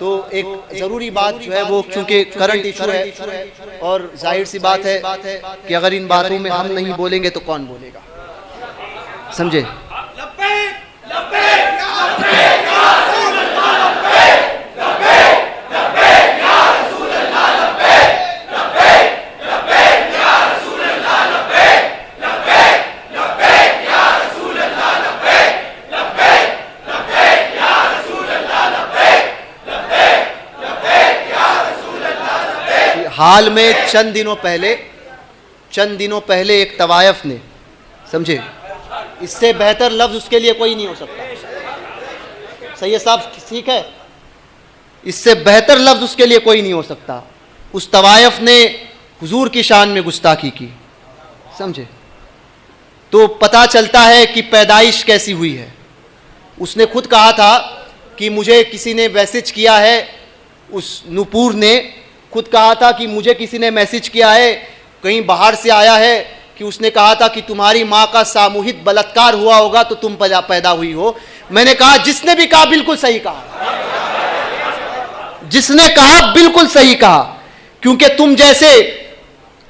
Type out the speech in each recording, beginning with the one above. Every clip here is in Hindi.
तो एक ज़रूरी बात जो है वो चूँकि करंट इशू है और जाहिर सी बात है कि अगर इन बातों में हम नहीं बोलेंगे तो कौन बोलेगा, समझे। हाल में चंद दिनों पहले एक तवायफ ने, समझे, इससे बेहतर लफ्ज़ उसके लिए कोई नहीं हो सकता। सही है साहब, ठीक है, इससे बेहतर लफ्ज़ उसके लिए कोई नहीं हो सकता। उस तवायफ ने हुजूर की शान में गुस्ताखी की, समझे। तो पता चलता है कि पैदाइश कैसी हुई है। उसने खुद कहा था कि मुझे किसी ने मैसेज किया है, उस नूपुर ने खुद कहा था कि मुझे किसी ने मैसेज किया है, कहीं बाहर से आया है, कि उसने कहा था कि तुम्हारी माँ का सामूहिक बलात्कार हुआ होगा तो तुम पैदा हुई हो। मैंने कहा जिसने भी कहा बिल्कुल सही कहा, जिसने कहा बिल्कुल सही कहा, क्योंकि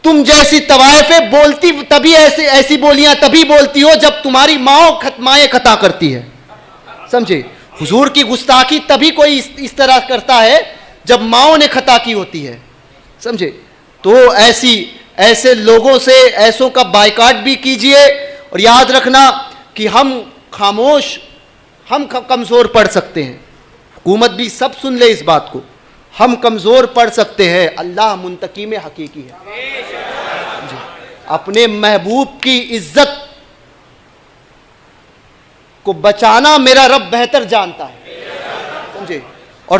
तुम जैसी तवायफें बोलती तभी ऐसी बोलियां तभी बोलती हो जब तुम्हारी माएँ खता करती है, समझे। हुजूर की गुस्ताखी तभी कोई इस तरह करता है जब माओं ने खता की होती है, समझे। तो ऐसे लोगों से, ऐसों का बायकाट भी कीजिए। और याद रखना कि हम कमज़ोर पड़ सकते हैं, हुकूमत भी सब सुन ले इस बात को, हम कमज़ोर पड़ सकते हैं, अल्लाह मुंतकीम हकीकी है। अपने महबूब की इज्जत को बचाना मेरा रब बेहतर जानता है, समझे। और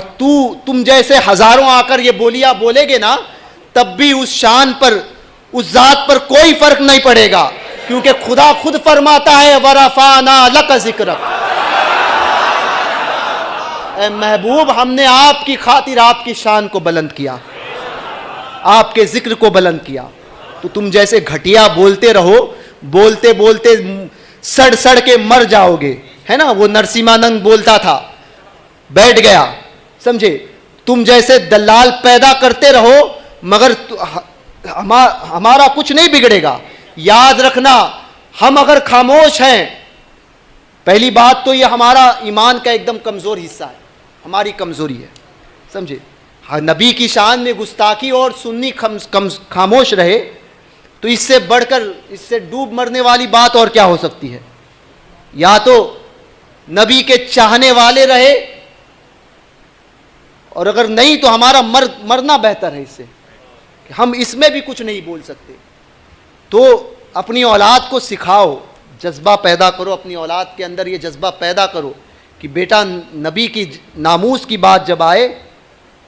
तुम जैसे हजारों आकर ये बोलियां बोलेगे ना, तब भी उस शान पर, उस जात पर कोई फर्क नहीं पड़ेगा, क्योंकि खुदा खुद फरमाता है वरफाना लक जिक्रक, ए महबूब हमने आपकी खातिर आपकी शान को बुलंद किया, आपके जिक्र को बुलंद किया। तो तुम जैसे घटिया बोलते रहो, बोलते बोलते सड़ के मर जाओगे, है ना। वो नरसिम्हानंद बोलता था, बैठ गया, समझे। तुम जैसे दलाल पैदा करते रहो, मगर हमारा कुछ नहीं बिगड़ेगा। याद रखना, हम अगर खामोश हैं, पहली बात तो ये हमारा ईमान का एकदम कमज़ोर हिस्सा है, हमारी कमज़ोरी है, समझे। नबी की शान में गुस्ताखी और सुन्नी खामोश रहे तो इससे बढ़कर, इससे डूब मरने वाली बात और क्या हो सकती है। या तो नबी के चाहने वाले रहे, और अगर नहीं तो हमारा मरना बेहतर है इससे, कि हम इसमें भी कुछ नहीं बोल सकते। तो अपनी औलाद को सिखाओ, जज्बा पैदा करो, अपनी औलाद के अंदर ये जज्बा पैदा करो कि बेटा नबी की नामूस की बात जब आए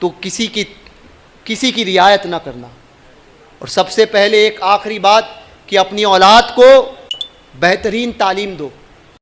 तो किसी की रियायत ना करना। और सबसे पहले एक आखिरी बात कि अपनी औलाद को बेहतरीन तालीम दो।